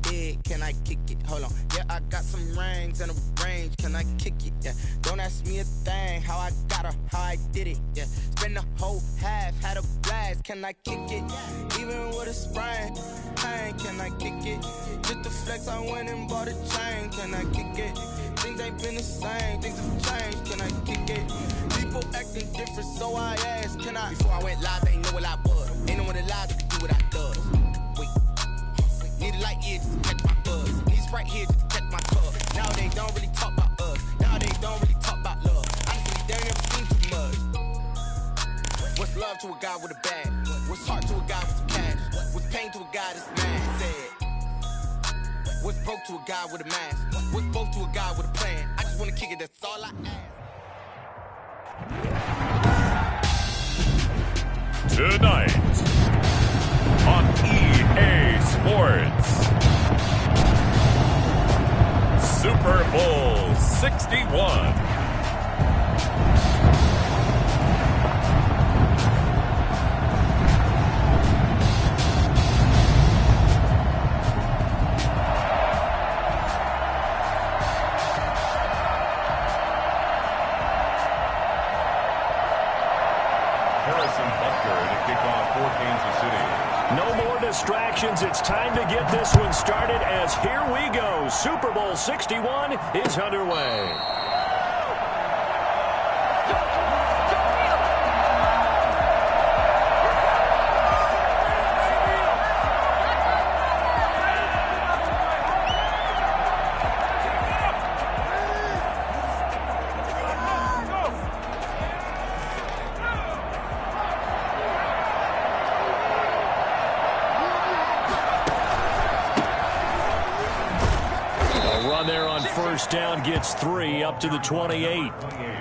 big, can I kick it? Hold on. Yeah, I got some rings and a range, can I kick it? Yeah, don't ask me a thing, how I got her, how I did it. Yeah, spend the whole half, had a blast, can I kick it? Even with a sprain, pain, can I kick it? Just the flex, I went and bought a chain, can I kick it? Things ain't been the same, things have changed, can I kick it? People acting different, so I asked, can I? Before I went live, they ain't know what I was. Ain't no one alive that could do what I does. Wait, need a light here just to catch my buzz. Need Sprite here just to catch my cup. Now they don't really talk about us. Now they don't really talk about love. Honestly, they ain't never seen too much. What's love to a guy with a bag? What's heart to a guy with some cash? What's pain to a guy that's mad? Said, what's broke to a guy with a mask? What's broke to a guy with a plan? I just wanna kick it, that's all I ask. Tonight on EA Sports, Super Bowl 61. Distractions. It's time to get this one started as here we go. Super Bowl 61 is underway. First down gets 3 up to the 28.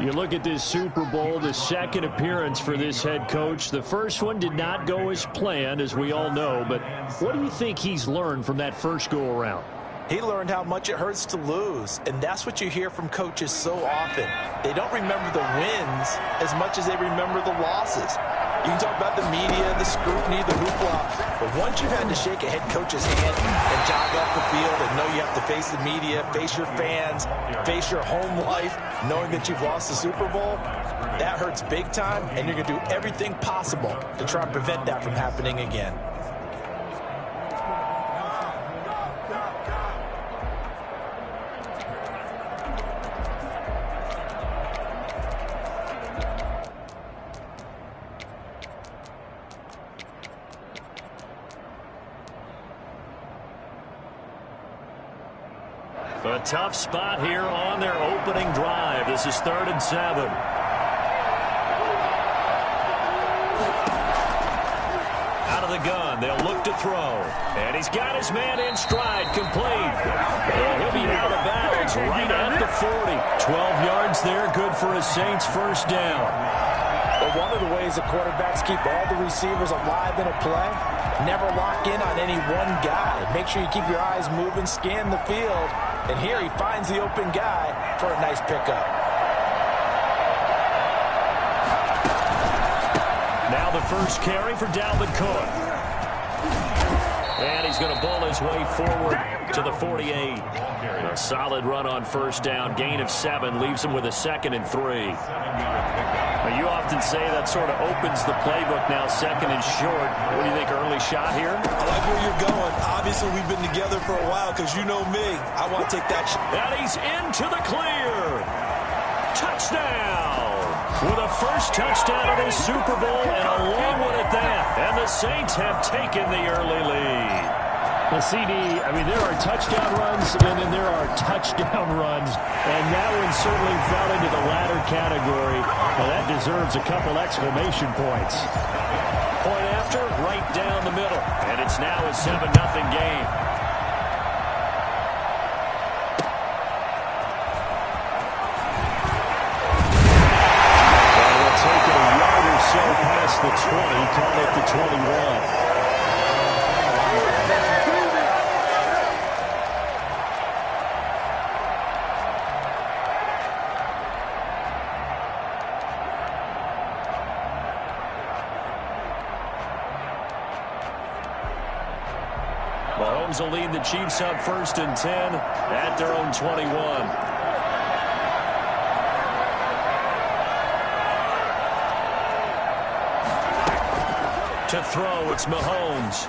You look at this Super Bowl, the second appearance for this head coach. The first one did not go as planned, as we all know, but what do you think he's learned from that first go-around? He learned how much it hurts to lose, and that's what you hear from coaches so often. They don't remember the wins as much as they remember the losses. You can talk about the media, the scrutiny, the hoopla, but once you've had to shake a head coach's hand and jog off the field and know you have to face the media, face your fans, face your home life, knowing that you've lost the Super Bowl, that hurts big time, and you're going to do everything possible to try and prevent that from happening again. A tough spot here on their opening drive. This is 3rd and 7. Out of the gun, they'll look to throw. And he's got his man in stride, complete. And he'll be out of bounds right at the 40. 12 yards there, good for a Saints first down. But one of the ways the quarterbacks keep all the receivers alive in a play, never lock in on any one guy. Make sure you keep your eyes moving, scan the field. And here he finds the open guy for a nice pickup. Now the first carry for Dalvin Cook. And he's going to bull his way forward to the 48. A solid run on first down. Gain of 7 leaves him with a 2nd and 3. You often say that sort of opens the playbook now, 2nd and short. What do you think, early shot here? I like where you're going. Obviously, we've been together for a while because you know me. I want to take that shot. And he's into the clear. Touchdown. With a first touchdown of this Super Bowl and a long one at that. And the Saints have taken the early lead. Well, CD, I mean, there are touchdown runs, and then there are touchdown runs, and that one certainly fell into the latter category. Well, that deserves a couple exclamation points. Point after, right down the middle, and it's now a 7-0 game. Well, we'll take it a yard or so past the 20, call it the 21. Mahomes will lead the Chiefs up 1st and 10 at their own 21. To throw, it's Mahomes.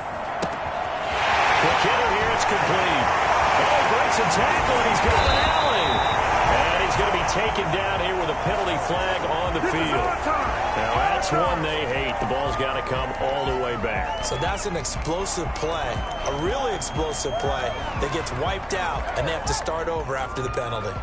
Quick hitter here, it's complete. Oh, breaks a tackle, and he's got an alley. And he's going to be taken down here with a penalty flag on the field. Now, that's one they hate. The ball's got to come all the way back. So that's an explosive play, a really explosive play that gets wiped out, and they have to start over after the penalty.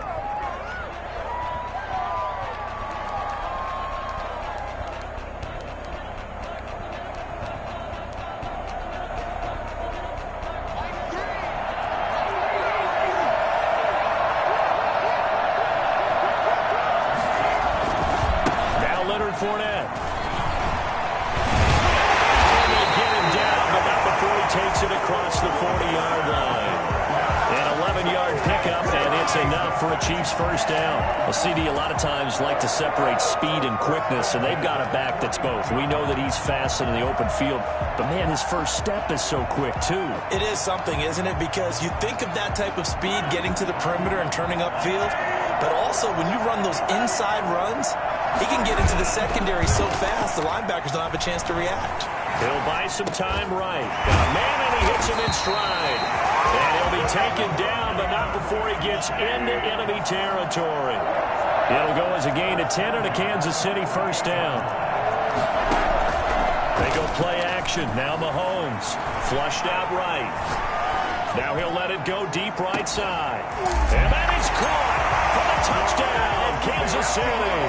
Fournette. And they get him down, but not before he takes it across the 40-yard line. An 11-yard pickup, and it's enough for a Chiefs first down. Well, CD, a lot of times like to separate speed and quickness, and they've got a back that's both. We know that he's fast in the open field, but, man, his first step is so quick, too. It is something, isn't it? Because you think of that type of speed getting to the perimeter and turning upfield, but also when you run those inside runs, he can get into the secondary so fast the linebackers don't have a chance to react. He'll buy some time right. Got a man, and he hits him in stride. And he'll be taken down, but not before he gets into enemy territory. It'll go as a gain of 10 and a Kansas City first down. They go play action. Now Mahomes flushed out right. Now he'll let it go deep right side. And that is caught for the touchdown, Kansas City.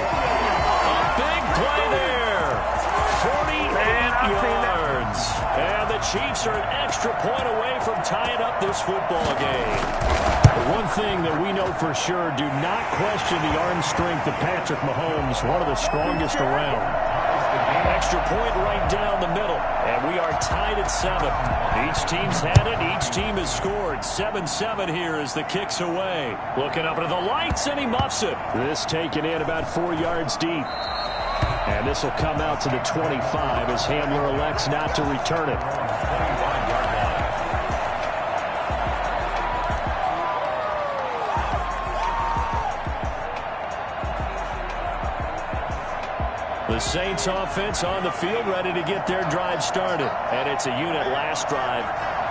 A big play there. 48 yards. And the Chiefs are an extra point away from tying up this football game. One thing that we know for sure, do not question the arm strength of Patrick Mahomes, one of the strongest around. Extra point right down the middle, and we are tied at 7. Each team's had it. Each team has scored. 7-7 here as the kick's away. Looking up into the lights, and he muffs it. This taken in about 4 yards deep. And this will come out to the 25 as Hamler elects not to return it. The Saints offense on the field, ready to get their drive started. And it's a unit last drive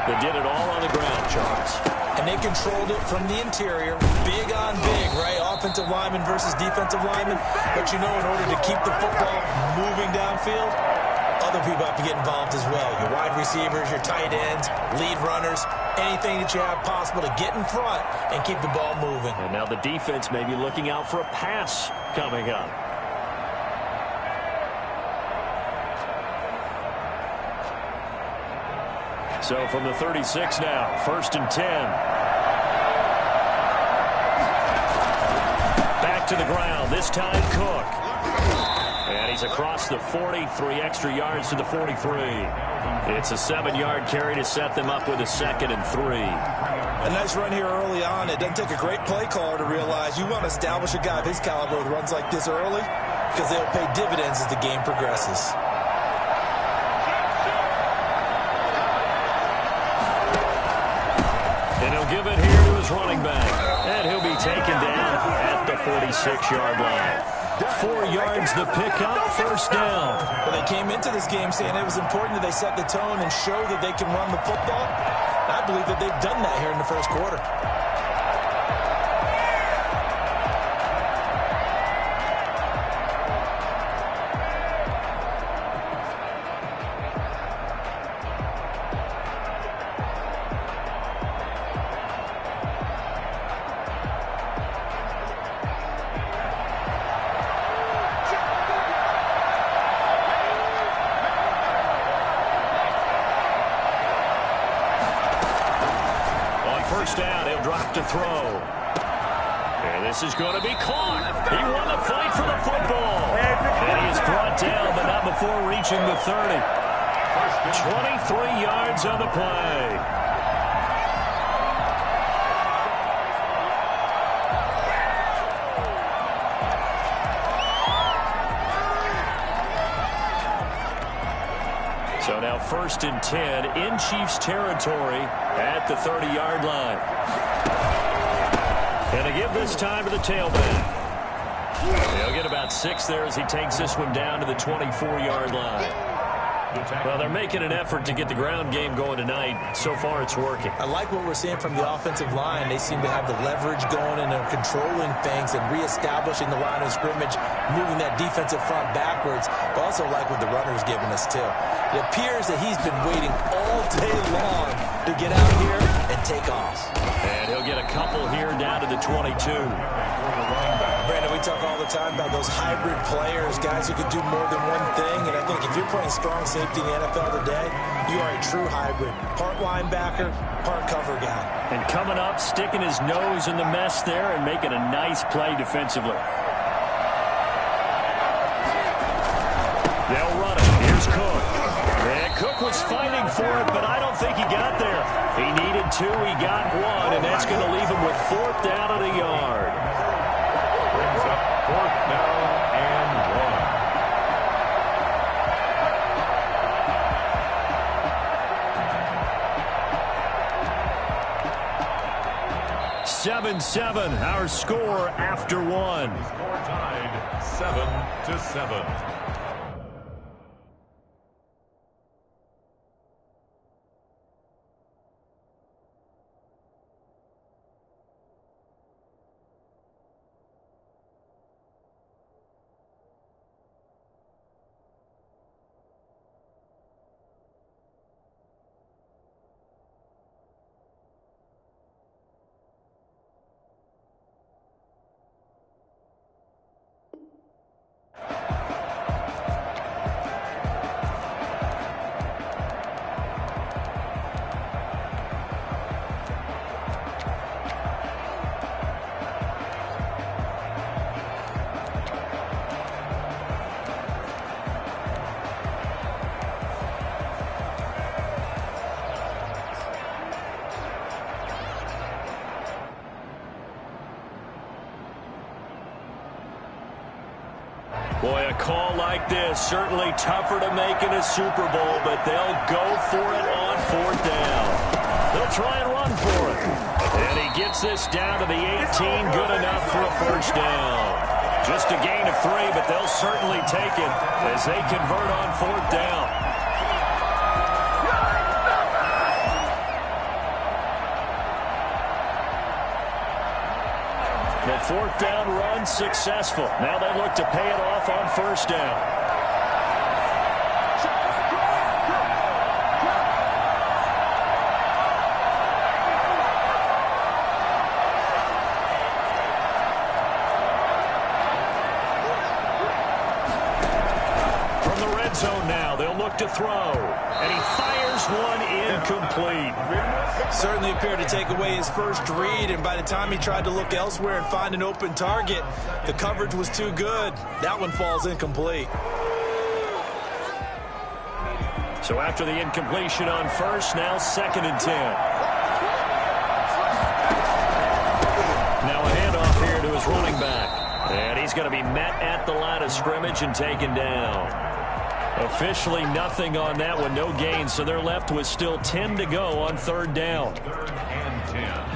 that did it all on the ground, Charles. And they controlled it from the interior. Big on big, right? Offensive lineman versus defensive lineman. But you know, in order to keep the football moving downfield, other people have to get involved as well. Your wide receivers, your tight ends, lead runners, anything that you have possible to get in front and keep the ball moving. And now the defense may be looking out for a pass coming up. So from the 36 now, 1st and 10. Back to the ground, this time Cook. And he's across the 40, 3 extra yards to the 43. It's a 7-yard carry to set them up with a 2nd and 3. A nice run here early on. It doesn't take a great play caller to realize you want to establish a guy of his caliber with runs like this early because they'll pay dividends as the game progresses. And he'll give it here to his running back. And he'll be taken down at the 46-yard line. 4 yards the pickup, first down. Well, they came into this game saying it was important that they set the tone and show that they can run the football. I believe that they've done that here in the first quarter. Down, he'll drop to throw. And this is going to be caught. He won the fight for the football. And he is brought down, but not before reaching the 30. 23 yards on the play. So now 1st and 10 in Chiefs territory at the 30-yard line. And to give this time to the tailback. He'll get about 6 there as he takes this one down to the 24-yard line. Well, they're making an effort to get the ground game going tonight. So far, it's working. I like what we're seeing from the offensive line. They seem to have the leverage going and they're controlling things and reestablishing the line of scrimmage, moving that defensive front backwards. But also like what the runner's giving us, too. It appears that he's been waiting all day long to get out here and take off. And he'll get a couple here down to the 22. Brandon, we talk all the time about those hybrid players, guys who can do more than one thing. And I think if you're playing strong safety in the NFL today, you are a true hybrid. Part linebacker, part cover guy. And coming up, sticking his nose in the mess there and making a nice play defensively. They'll run it. Here's Cook. And Cook was fighting for it, but I don't think he got there. He needed 2. He got 1, and that's going to leave him with 4th down at a yard. Brings up 4th down and 1. 7-7, our score after 1. score tied 7-7. Boy, a call like this, certainly tougher to make in a Super Bowl, but they'll go for it on 4th down. They'll try and run for it. And he gets this down to the 18, good enough for a 1st down. Just a gain of 3, but they'll certainly take it as they convert on 4th down. The 4th down run successful. Now they look to pay it off on 1st down. From the red zone now, they'll look to throw. And he fires one incomplete. Certainly appeared to take away his first read, and by the time he tried to look elsewhere and find an open target, the coverage was too good. That one falls incomplete. So after the incompletion on 1st, now 2nd and 10. Now a handoff here to his running back. And he's going to be met at the line of scrimmage and taken down. Officially nothing on that one, no gain, so they're left with still 10 to go on 3rd down. 3rd and 10.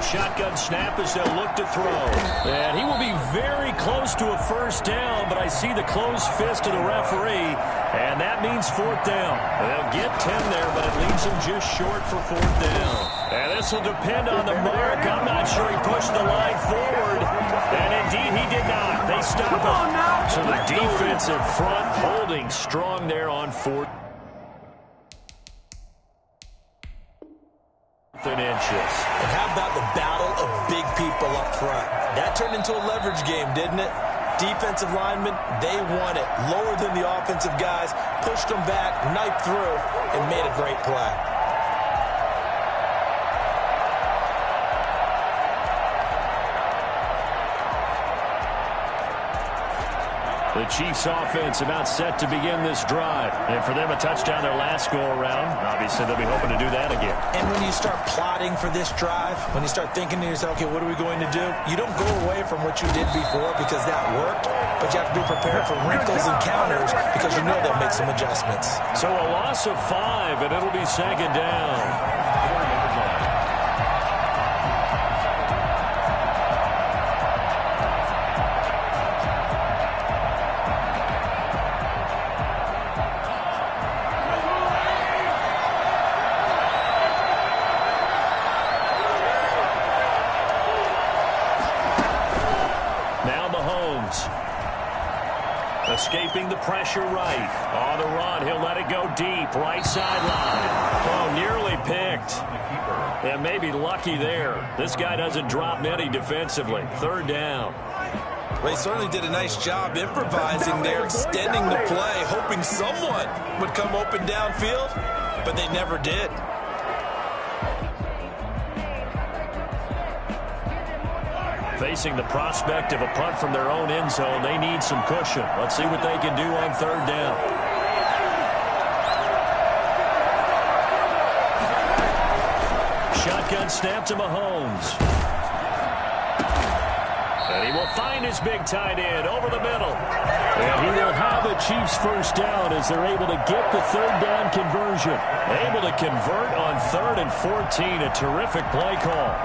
Shotgun snap as they'll look to throw. And he will be very close to a 1st down, but I see the closed fist of the referee, and that means 4th down. They'll get 10 there, but it leaves them just short for 4th down. And this will depend on the mark. I'm not sure he pushed the line forward, and indeed he did not. They stop him. So the defensive front holding strong there on 4th. Inches. And how about the battle of big people up front? That turned into a leverage game, didn't it? Defensive linemen, they won it. Lower than the offensive guys, pushed them back, knifed through, and made a great play. The Chiefs offense about set to begin this drive. And for them, a touchdown their last go-around. Obviously, they'll be hoping to do that again. And when you start plotting for this drive, when you start thinking to yourself, okay, what are we going to do? You don't go away from what you did before because that worked, but you have to be prepared for wrinkles and counters because you know they'll make some adjustments. So a loss of 5, and it'll be second down. Escaping the pressure right. On the run, he'll let it go deep. Right sideline. Oh, nearly picked. And maybe lucky there. This guy doesn't drop many defensively. Third down. Well, he certainly did a nice job improvising there, extending the play, hoping someone would come open downfield, but they never did. Facing the prospect of a punt from their own end zone, they need some cushion. Let's see what they can do on third down. Shotgun snap to Mahomes. And he will find his big tight end over the middle. And he will have the Chiefs first down as they're able to get the third down conversion. Able to convert on 3rd and 14. A terrific play call.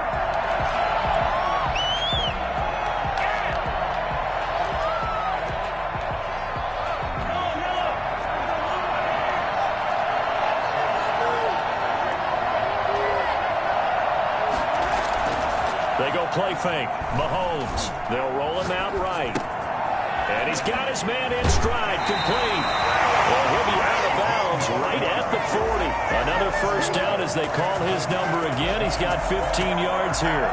They go play fake. Mahomes. They'll roll him out right. And he's got his man in stride. Complete. Well, he'll be out of bounds right at the 40. Another first down as they call his number again. He's got 15 yards here.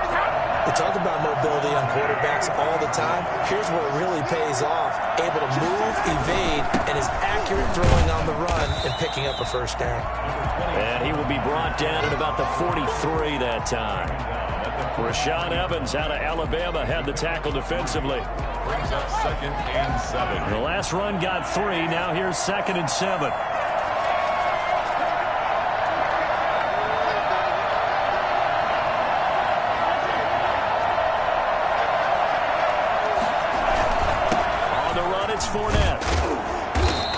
We talk about mobility on quarterbacks all the time. Here's where it really pays off. Able to move, evade, and is accurate throwing on the run and picking up a first down. And he will be brought down at about the 43 that time. Rashaan Evans out of Alabama had the tackle defensively. Brings up 2nd and 7. The last run got 3. Now here's 2nd and 7. On the run, it's Fournette.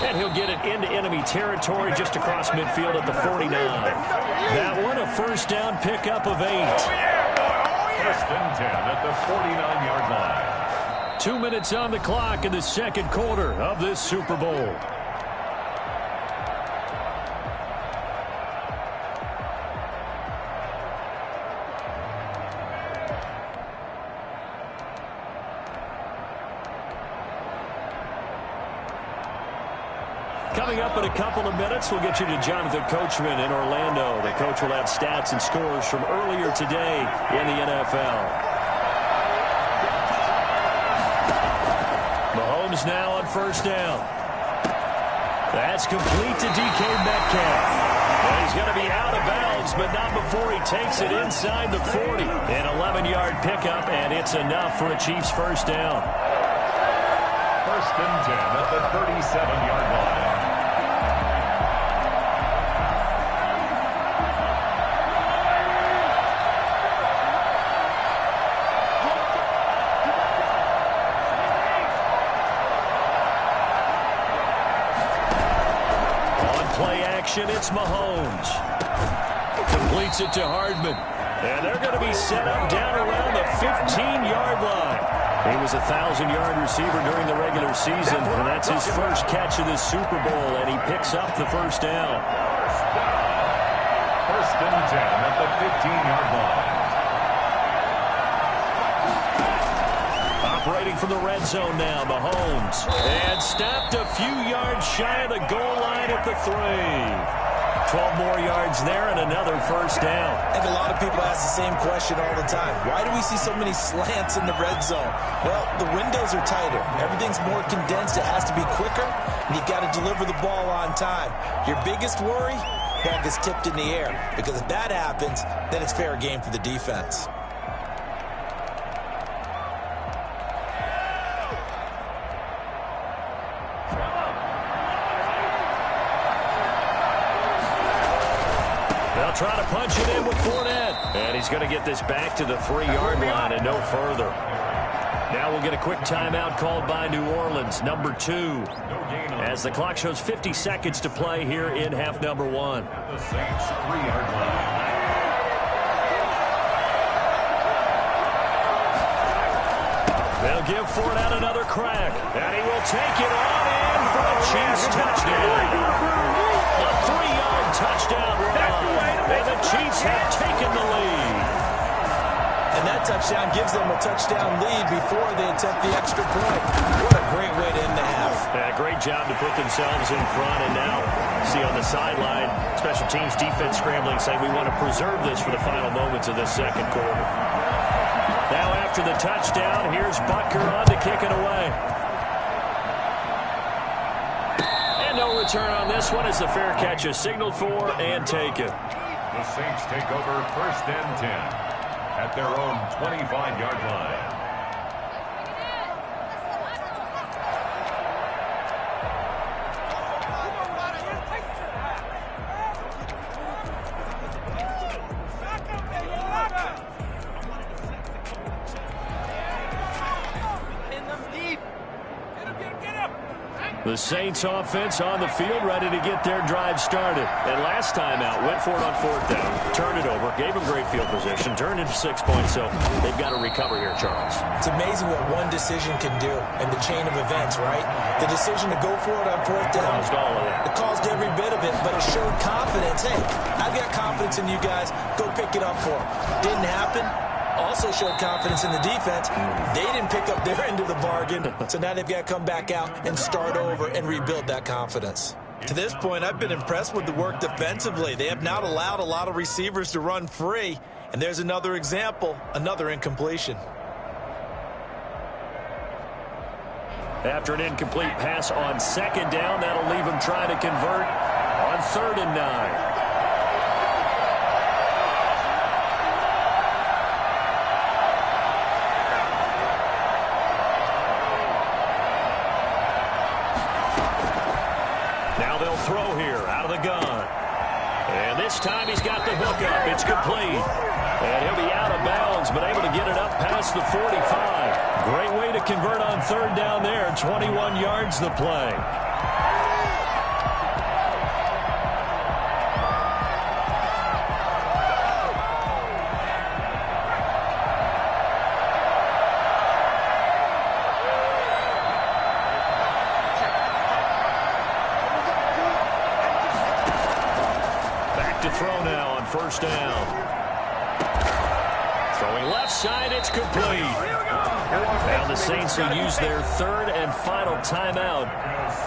And he'll get it into enemy territory just across midfield at the 49. That one, a first down pickup of 8. 1st and 10 at the 49-yard line. 2 minutes on the clock in the second quarter of this Super Bowl. Coming up in a couple of minutes, we'll get you to Jonathan Coachman in Orlando. The coach will have stats and scores from earlier today in the NFL. Mahomes now on first down. That's complete to DK Metcalf. And he's going to be out of bounds, but not before he takes it inside the 40. An 11-yard pickup, and it's enough for a Chiefs first down. 1st and 10 at the 37-yard line. It's Mahomes. Completes it to Hardman. And they're going to be set up down around the 15-yard line. He was a 1,000-yard receiver during the regular season, and that's his first catch of this Super Bowl, and he picks up the first down. 1st and 10 at the 15-yard line. Operating from the red zone now, Mahomes. And stopped a few yards shy of the goal line at the 3. 12 more yards there and another first down. I think a lot of people ask the same question all the time. Why do we see so many slants in the red zone? Well, the windows are tighter. Everything's more condensed. It has to be quicker, and you've got to deliver the ball on time. Your biggest worry? Ball gets tipped in the air, because if that happens, then it's fair game for the defense. They'll try to punch it in with Fournette. And he's going to get this back to the 3-yard line and no further. Now we'll get a quick timeout called by New Orleans, number 2. As the clock shows 50 seconds to play here in half number 1. The Saints 3-yard line. They'll give Fournette another crack. And he will take it on in for a Chiefs touchdown. A 3-yard touchdown run. And the Chiefs have taken the lead. And that touchdown gives them a touchdown lead before they attempt the extra point. What a great way to end the half. Yeah, great job to put themselves in front. And now, see on the sideline, special teams defense scrambling, saying we want to preserve this for the final moments of this second quarter. Now after the touchdown, here's Butker on to kick it away. And no return on this one as the fair catch is signaled for and taken. The Saints take over 1st and 10 at their own 25-yard line. The Saints offense on the field, ready to get their drive started. And last time out, went for it on 4th down, turned it over, gave them great field position, turned into 6 points, so they've got to recover here, Charles. It's amazing what one decision can do in the chain of events, right? The decision to go for it on 4th down. Caused all of that. It caused every bit of it, but it showed confidence. Hey, I've got confidence in you guys. Go pick it up for them. Didn't happen. Also showed confidence in the defense. They didn't pick up their end of the bargain, so now they've got to come back out and start over and rebuild that confidence. To this point, I've been impressed with the work defensively. They have not allowed a lot of receivers to run free, and there's another example, another incompletion. After an incomplete pass on 2nd down, that'll leave them trying to convert on 3rd and 9. Now they'll throw here out of the gun. And this time he's got the hook up. It's complete. And he'll be out of bounds, but able to get it up past the 45. Great way to convert on 3rd down there. 21 yards the play. To throw now on 1st down. Throwing left side, it's complete. Now the Saints will use their 3rd and final timeout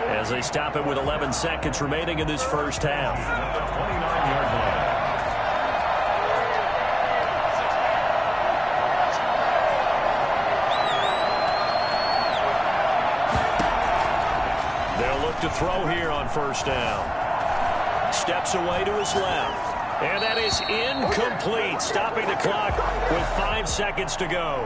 as they stop it with 11 seconds remaining in this first half. The 29-yard line. They'll look to throw here on 1st down. Steps away to his left. And that is incomplete, stopping the clock with 5 seconds to go.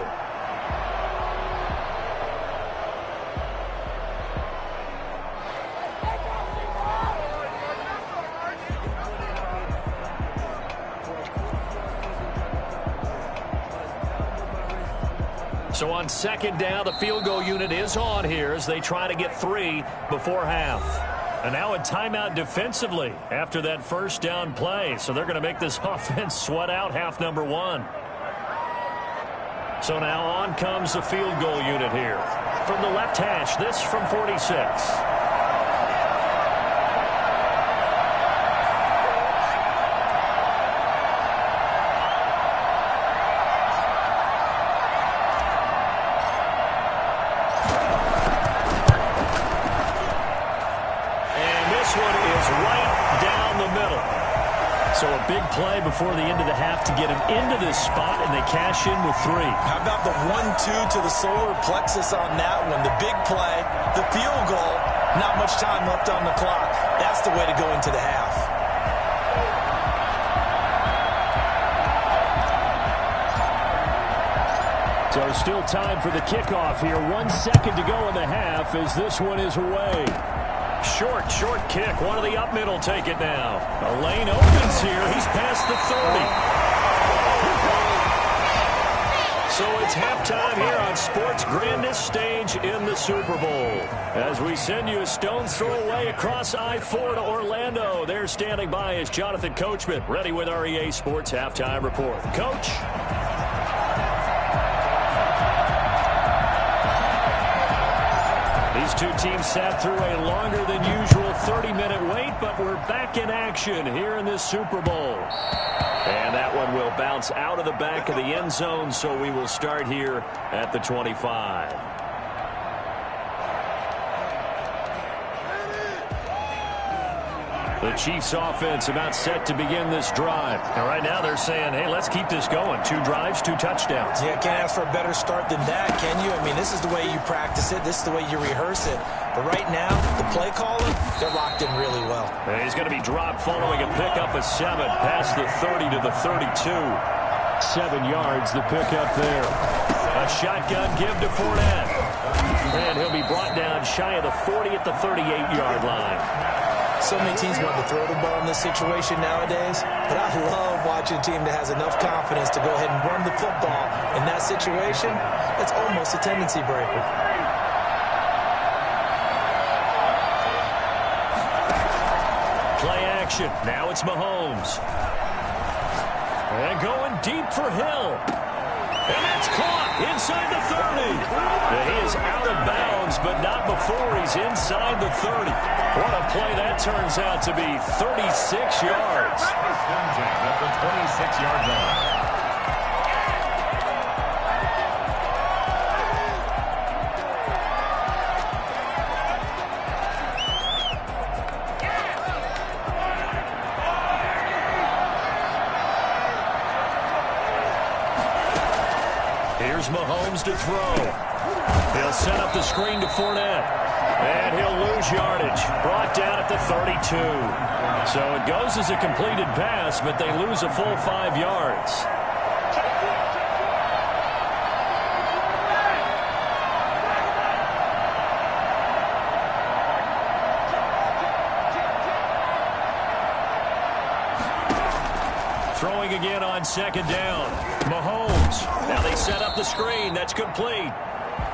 So on 2nd down, the field goal unit is on here as they try to get 3 before half. And now a timeout defensively after that 1st down play. So they're going to make this offense sweat out half number 1. So now on comes the field goal unit here. From the left hash, this from 46. play before the end of the half to get him into this spot, and they cash in with 3. How about the 1-2 to the solar plexus on that one? The big play, the field goal, not much time left on the clock. That's the way to go into the half. So still time for the kickoff here. 1 second to go in the half as this one is away. Short kick. One of the up middle take it now. A lane opens here. He's past the 30. So it's halftime here on sports' grandest stage in the Super Bowl. As we send you a stone's throw away across I-4 to Orlando. There standing by is Jonathan Coachman, ready with our EA Sports Halftime Report. Coach. These two teams sat through a longer than usual 30-minute wait, but we're back in action here in this Super Bowl. And that one will bounce out of the back of the end zone, so we will start here at the 25. The Chiefs offense about set to begin this drive. And right now they're saying, hey, let's keep this going. 2 drives, 2 touchdowns. Yeah, can't ask for a better start than that, can you? I mean, this is the way you practice it. This is the way you rehearse it. But right now, the play caller, they're locked in really well. And he's going to be dropped following a pickup of 7 past the 30 to the 32. 7 yards, the pickup there. A shotgun give to Fournette. And he'll be brought down shy of the 40 at the 38-yard line. So many teams want to throw the ball in this situation nowadays, but I love watching a team that has enough confidence to go ahead and run the football in that situation. It's almost a tendency breaker. Play action. Now it's Mahomes. And going deep for Hill. And that's caught inside the 30. And he is out of bounds, but not before he's inside the 30. What a play that turns out to be. 36 yards. At the 26-yard line. Here's Mahomes to throw. He'll set up the screen to Fournette. And he'll lose yardage. Brought down at the 32. So it goes as a completed pass, but they lose a full 5 yards. Throwing again on second down. Mahomes. Now they set up the screen. That's complete.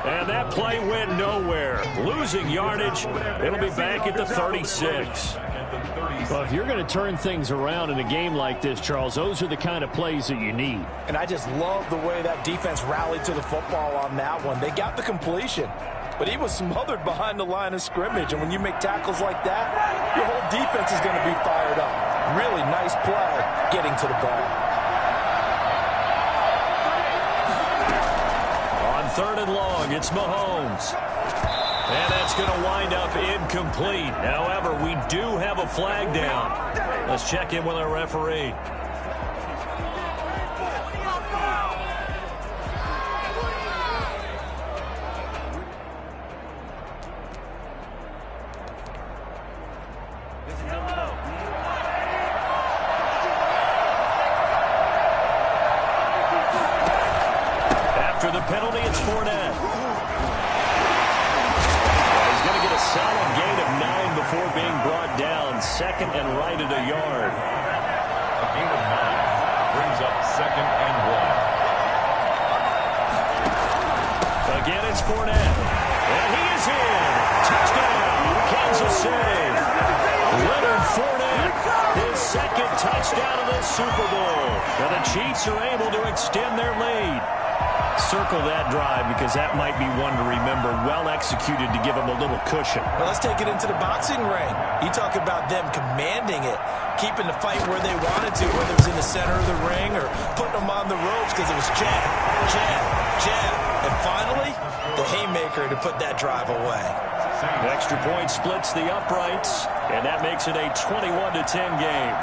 And that play went nowhere. Losing yardage. It'll be back at the 36. Well, if you're going to turn things around in a game like this, Charles, those are the kind of plays that you need. And I just love the way that defense rallied to the football on that one. They got the completion, but he was smothered behind the line of scrimmage. And when you make tackles like that, your whole defense is going to be fired up. Really nice play getting to the ball. Third and long, it's Mahomes. And that's going to wind up incomplete. However, we do have a flag down. Let's check in with our referee. After the penalty, it's Fournette. He's going to get a solid gain of 9 before being brought down. Second and right at a yard. A gain of 9 brings up 2nd and 1. Again, it's Fournette. And he is in. Touchdown, Kansas City. Leonard Fournette, his 2nd touchdown of the Super Bowl. Now the Chiefs are able to extend their lead. Circle that drive because that might be one to remember. Well executed to give them a little cushion. Well, let's take it into the boxing ring. You talk about them commanding it, keeping the fight where they wanted to, whether it was in the center of the ring or putting them on the ropes because it was jab, jab, jab. And finally, the haymaker to put that drive away. The extra point splits the uprights, and that makes it a 21-10 game.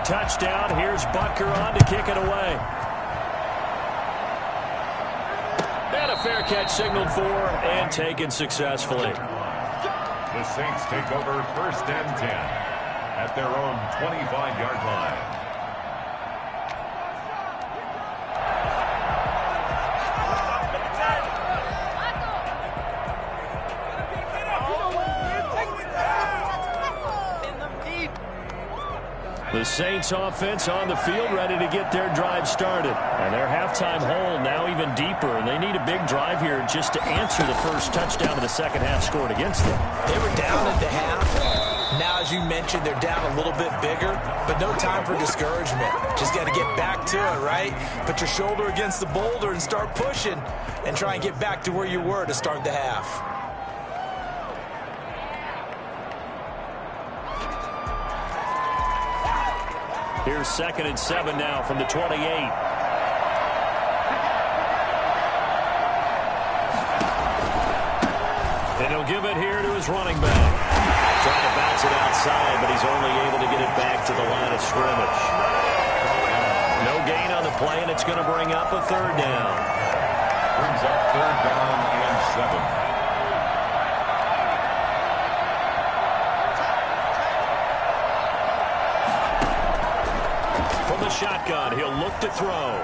touchdown. Here's Butker on to kick it away. And a fair catch signaled for and taken successfully. The Saints take over 1st and 10 at their own 25-yard line. The Saints offense on the field ready to get their drive started. And their halftime hole now even deeper. And they need a big drive here just to answer the first touchdown of the second half scored against them. They were down at the half. Now, as you mentioned, they're down a little bit bigger, but no time for discouragement. Just got to get back to it, right? Put your shoulder against the boulder and start pushing and try and get back to where you were to start the half. Here's 2nd and 7 now from the 28. And he'll give it here to his running back. Trying to bounce it outside, but he's only able to get it back to the line of scrimmage. No gain on the play, and it's going to bring up a 3rd down. Brings up 3rd down and 7. Shotgun. He'll look to throw.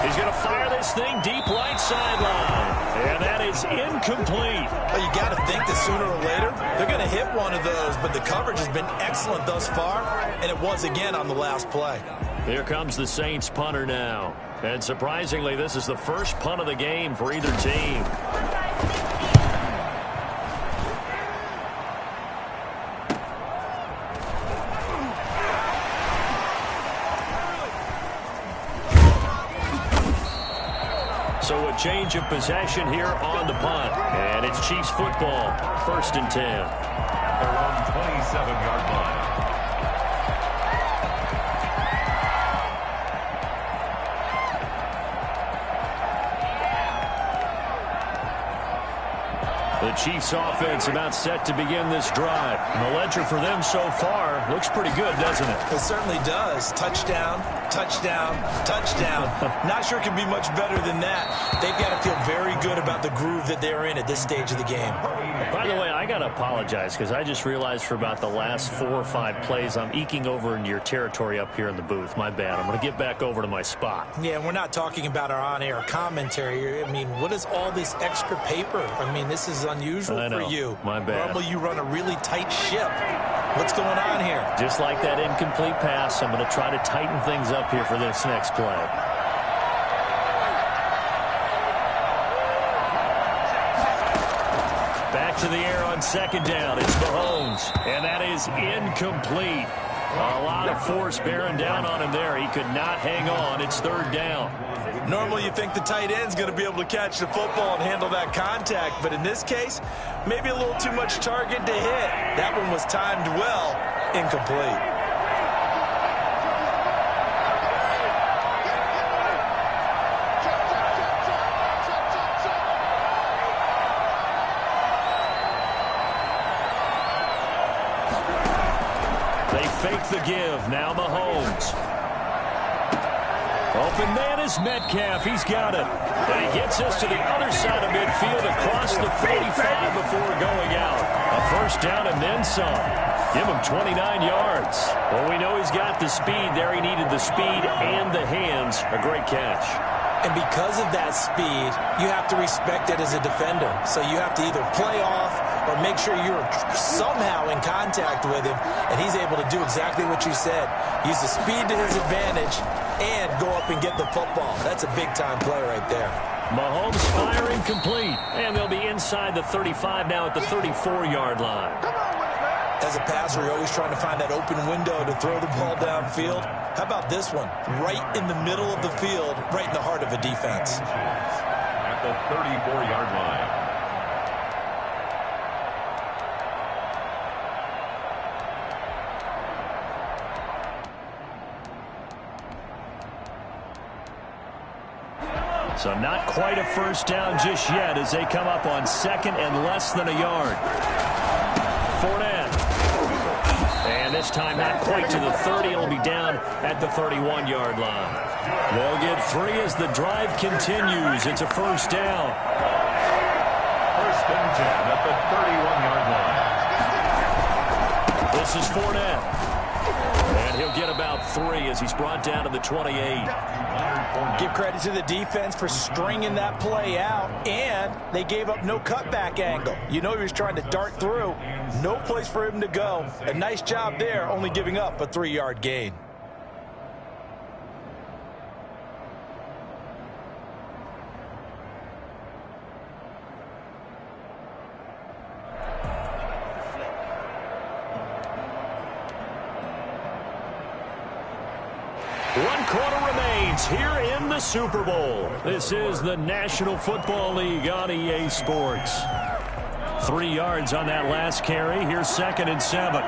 He's going to fire this thing deep right sideline. And that is incomplete. Well, you got to think that sooner or later they're going to hit one of those, but the coverage has been excellent thus far, and it was again on the last play. Here comes the Saints punter now. And surprisingly, this is the first punt of the game for either team. So a change of possession here on the punt. And it's Chiefs football, 1st and 10. They're on 27-yard line. The Chiefs offense about set to begin this drive. And the ledger for them so far looks pretty good, doesn't it? It certainly does. Touchdown, touchdown, touchdown. Not sure it can be much better than that. They've got to feel very good about the groove that they're in at this stage of the game. By the way, I got to apologize because I just realized for about the last 4 or 5 plays I'm eking over into your territory up here in the booth. My bad. I'm going to get back over to my spot. Yeah, we're not talking about our on-air commentary. I mean, what is all this extra paper? I mean, this is unusual for you. My bad. Normally you run a really tight ship. What's going on here? Just like that incomplete pass, I'm going to try to tighten things up here for this next play. Back to the air on 2nd down. It's Mahomes, and that is incomplete. A lot of force bearing down on him there. He could not hang on. It's 3rd down. Normally you think the tight end's going to be able to catch the football and handle that contact, but in this case, maybe a little too much target to hit. That one was timed well, incomplete. They fake the give. Now Mahomes. Open man is Metcalf. He's got it. And he gets us to the other side of midfield across the 45 before going out. A 1st down and then some. Give him 29 yards. Well, we know he's got the speed there. He needed the speed and the hands. A great catch. And because of that speed, you have to respect it as a defender. So you have to either play off or make sure you're somehow in contact with him, and he's able to do exactly what you said. Use the speed to his advantage and go up and get the football. That's a big-time play right there. Mahomes firing complete, and they'll be inside the 35 now at the 34-yard line. As a passer, you're always trying to find that open window to throw the ball downfield. How about this one? Right in the middle of the field, right in the heart of a defense. At the 34-yard line. So not quite a 1st down just yet as they come up on 2nd and less than a yard. Fournette. And this time not quite to the 30. It'll be down at the 31-yard line. They'll get 3 as the drive continues. It's a first down. First and 10 at the 31-yard line. This is Fournette. And he'll get about 3 as he's brought down to the 28. Give credit to the defense for stringing that play out, and they gave up no cutback angle. You know he was trying to dart through. No place for him to go. A nice job there, only giving up a 3-yard gain. One quarter remains here in the Super Bowl. This is the National Football League on EA Sports. 3 yards on that last carry. Here's 2nd and 7.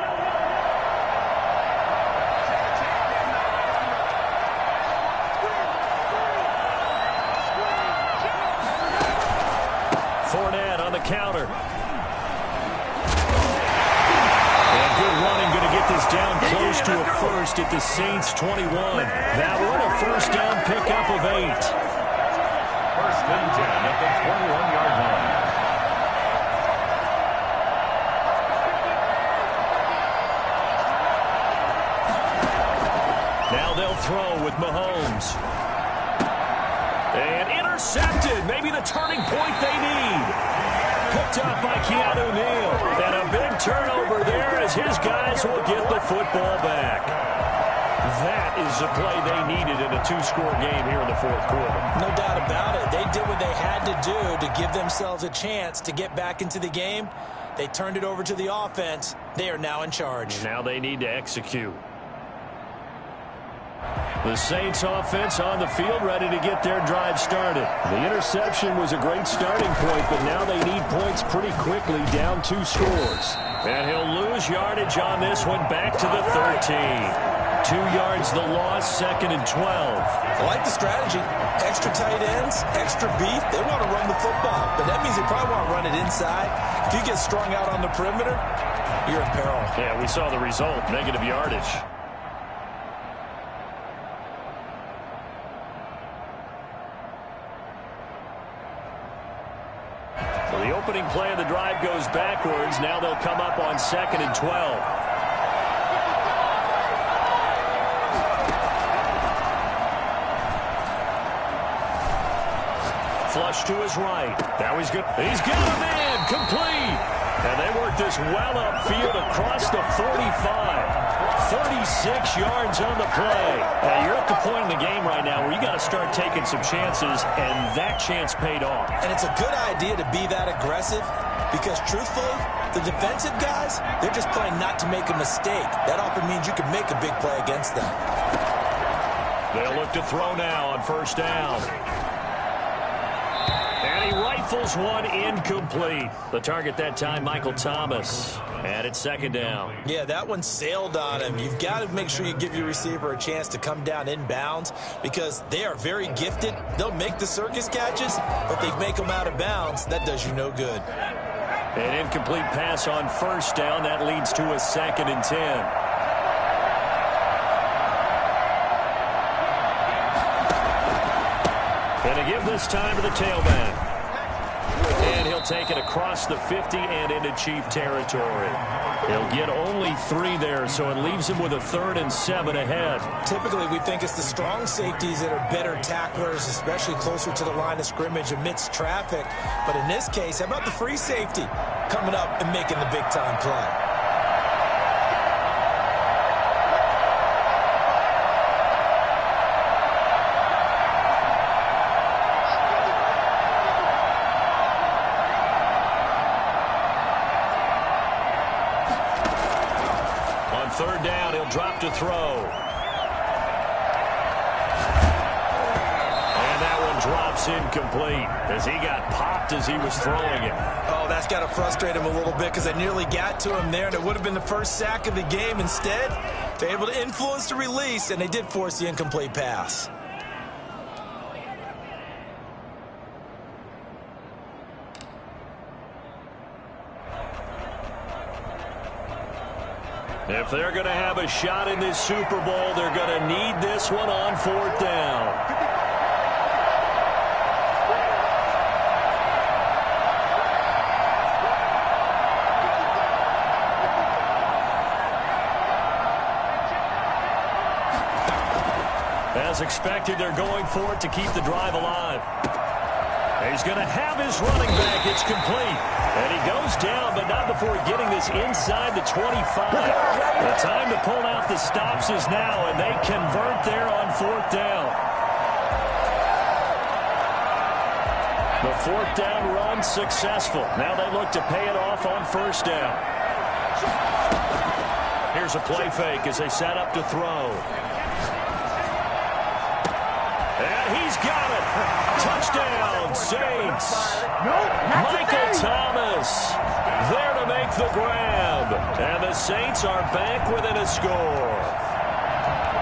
Fournette on the counter. This down close to a first at the Saints 21. That one a first down pickup of 8. First and 10 at the 21-yard line. Now they'll throw with Mahomes. And intercepted. Maybe the turning point they need. Picked up by Keanu Neal. And a big turnover there as his guys will get the football back. That is the play they needed in a 2-score game here in the 4th quarter. No doubt about it. They did what they had to do to give themselves a chance to get back into the game. They turned it over to the offense. They are now in charge. Now they need to execute. The Saints offense on the field ready to get their drive started. The interception was a great starting point, but now they need points pretty quickly, down 2 scores. And he'll lose yardage on this one, back to the 13. 2 yards the loss, 2nd and 12. I like the strategy. Extra tight ends, extra beef. They want to run the football, but that means they probably want to run it inside. If you get strung out on the perimeter, you're in peril. Yeah, we saw the result, negative yardage. The opening play of the drive goes backwards. Now they'll come up on 2nd and 12. Flush to his right. Now he's good. He's got a man. Complete. And they work this well upfield across the 45. 36 yards on the play. Now, you're at the point in the game right now where you got to start taking some chances, and that chance paid off. And it's a good idea to be that aggressive because, truthfully, the defensive guys, they're just playing not to make a mistake. That often means you can make a big play against them. They'll look to throw now on 1st down. And he rifles one incomplete. The target that time, Michael Thomas. And it's 2nd down. Yeah, that one sailed on him. You've got to make sure you give your receiver a chance to come down inbounds because they are very gifted. They'll make the circus catches, but they make them out of bounds. That does you no good. An incomplete pass on 1st down. That leads to a 2nd and 10. Going to give this time to the tailback. And he'll take it across the 50 and into Chief territory. He'll get only 3 there, so it leaves him with a 3rd and 7 ahead. Typically, we think it's the strong safeties that are better tacklers, especially closer to the line of scrimmage amidst traffic. But in this case, how about the free safety coming up and making the big-time play? On 3rd down, he'll drop to throw. And that one drops incomplete as he got popped as he was throwing it. Oh, that's got to frustrate him a little bit because I nearly got to him there, and it would have been the first sack of the game. Instead, they're able to influence the release, and they did force the incomplete pass. If they're going to have a shot in this Super Bowl, they're going to need this one on 4th down. As expected, they're going for it to keep the drive alive. He's going to have his running back. It's complete. And he goes down, but not before getting this inside the 25. The time to pull out the stops is now, and they convert there on 4th down. The 4th down run successful. Now they look to pay it off on 1st down. Here's a play fake as they set up to throw. And he's got it. Touchdown, Saints. Michael Thomas there to make the grab. And the Saints are back within a score.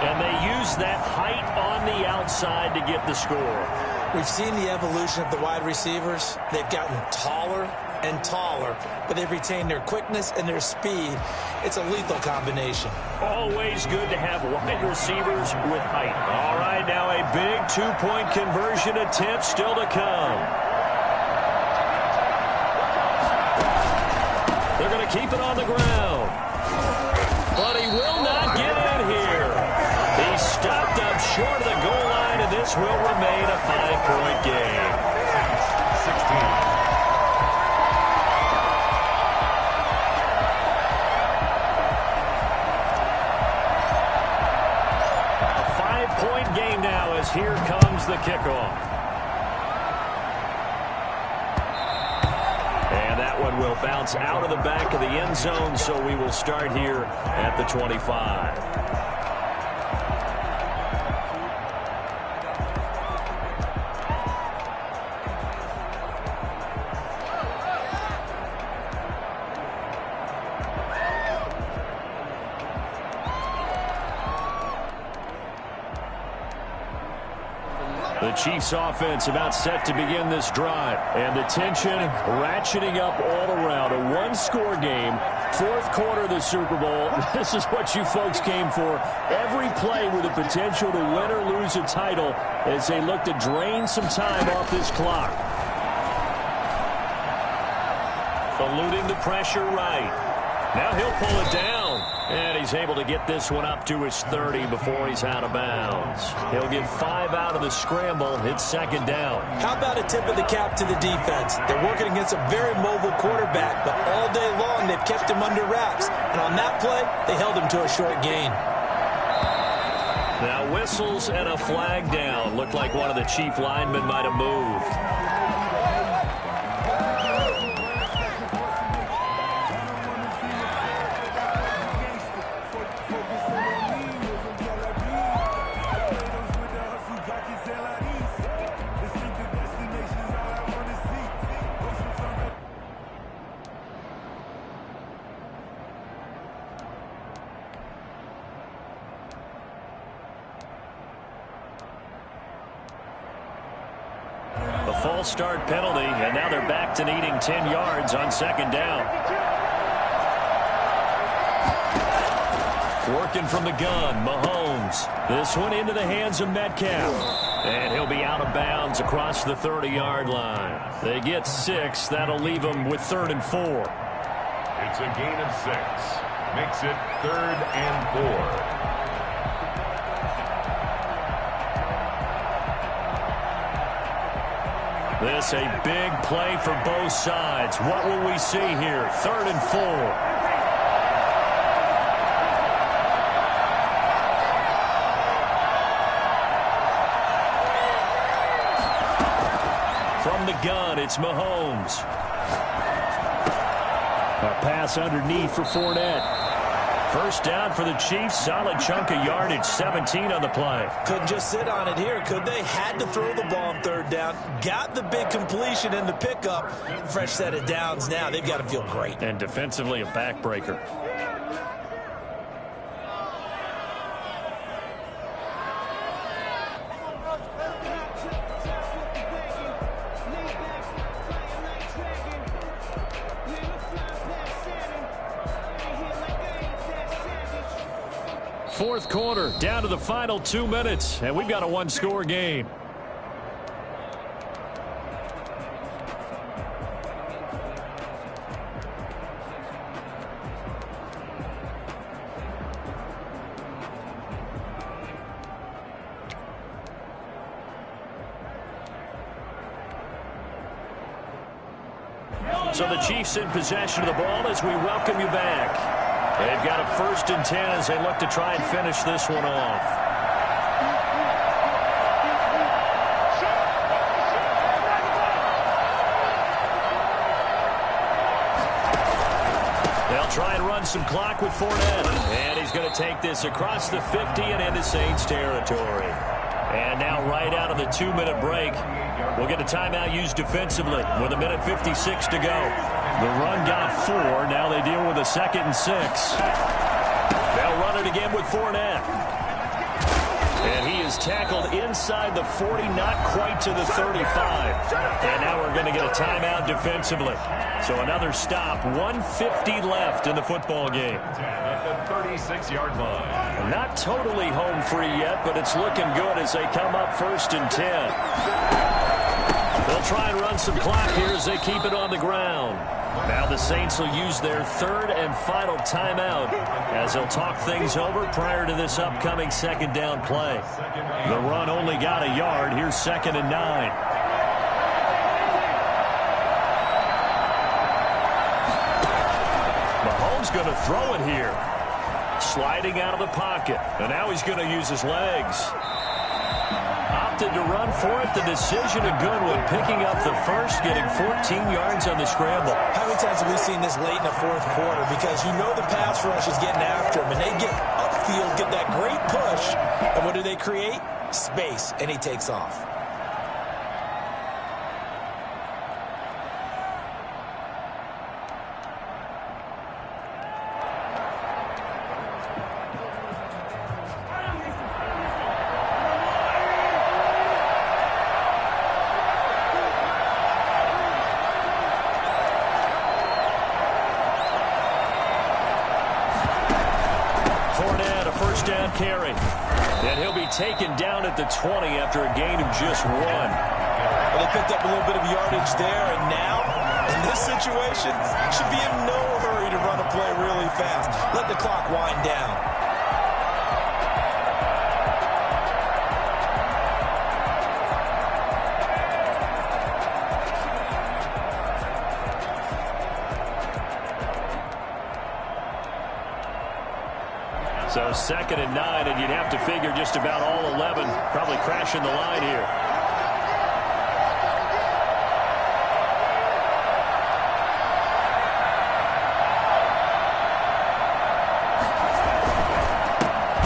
And they use that height on the outside to get the score. We've seen the evolution of the wide receivers. They've gotten taller and taller, but they've retained their quickness and their speed. It's a lethal combination. Always good to have wide receivers with height. All right, now a big two-point conversion attempt still to come. They're going to keep it on the ground. But he will not get in here. He stopped up short of the goal line, and this will remain a 5-point game. 16. Game now as here comes the kickoff. And that one will bounce out of the back of the end zone, so we will start here at the 25. The Chiefs offense about set to begin this drive. And the tension ratcheting up all around. A one-score game. 4th quarter of the Super Bowl. This is what you folks came for. Every play with the potential to win or lose a title as they look to drain some time off this clock. Eluding the pressure right. Now he'll pull it down. And he's able to get this one up to his 30 before he's out of bounds. He'll get 5 out of the scramble. It's 2nd down. How about a tip of the cap to the defense? They're working against a very mobile quarterback, but all day long they've kept him under wraps. And on that play, they held him to a short gain. Now whistles and a flag down. Looked like one of the Chief linemen might have moved. False start penalty, and now they're back to needing 10 yards on 2nd down. Working from the gun, Mahomes. This one into the hands of Metcalf. And he'll be out of bounds across the 30-yard line. They get 6. That'll leave them with 3rd and 4. It's a gain of 6. Makes it 3rd and 4. This a big play for both sides. What will we see here? 3rd and 4. From the gun, it's Mahomes. A pass underneath for Fournette. 1st down for the Chiefs. Solid chunk of yardage. 17 on the play. Couldn't just sit on it here, could they? Had to throw the ball on 3rd down. Got the big completion and the pickup. Fresh set of downs now. They've got to feel great. And defensively a backbreaker. fourth quarter, down to the final 2 minutes, and we've got a one-score game. So the Chiefs in possession of the ball as we welcome you back. They've got a 1st and 10 as they look to try and finish this one off. They'll try and run some clock with Fournette. And he's going to take this across the 50 and into Saints territory. And now right out of the 2-minute break, we'll get a timeout used defensively with 1:56 to go. The run got 4. Now they deal with a 2nd and 6. They'll run it again with Fournette. And he is tackled inside the 40, not quite to the 35. And now we're going to get a timeout defensively. So another stop, 1:50 left in the football game. At the 36-yard line. Not totally home free yet, but it's looking good as they come up 1st and 10. They'll try and run some clock here as they keep it on the ground. Now the Saints will use their 3rd and final timeout as they'll talk things over prior to this upcoming 2nd down play. The run only got a yard. Here's 2nd and 9. Mahomes going to throw it here. Sliding out of the pocket. And now he's going to use his legs. Opted to run for it. The decision of Goodwin picking up the first, getting 14 yards on the scramble. How many times have we seen this late in the fourth quarter? Because you know the pass rush is getting after him, and they get upfield, get that great push, and what do they create? Space, and he takes off. Carry. And he'll be taken down at the 20 after a gain of just 1. Well, they picked up a little bit of yardage there, and now, in this situation, should be in no hurry to run a play really fast. Let the clock wind down. So 2nd and 9, and you'd have to figure just about all 11 probably crashing the line here.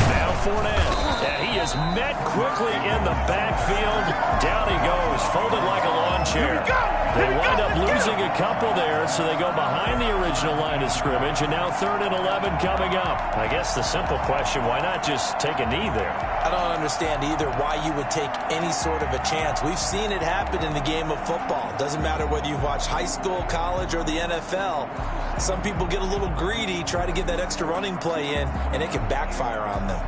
Now Fournette, and he is met quickly in the backfield. Down he goes, folded like a lawn chair. They wind up losing a couple there, so they go behind the original line of scrimmage, and now 3rd and 11 coming up. I guess the simple question, why not just take a knee there? I don't understand either why you would take any sort of a chance. We've seen it happen in the game of football. Doesn't matter whether you've watched high school, college, or the NFL. Some people get a little greedy, try to get that extra running play in, and it can backfire on them.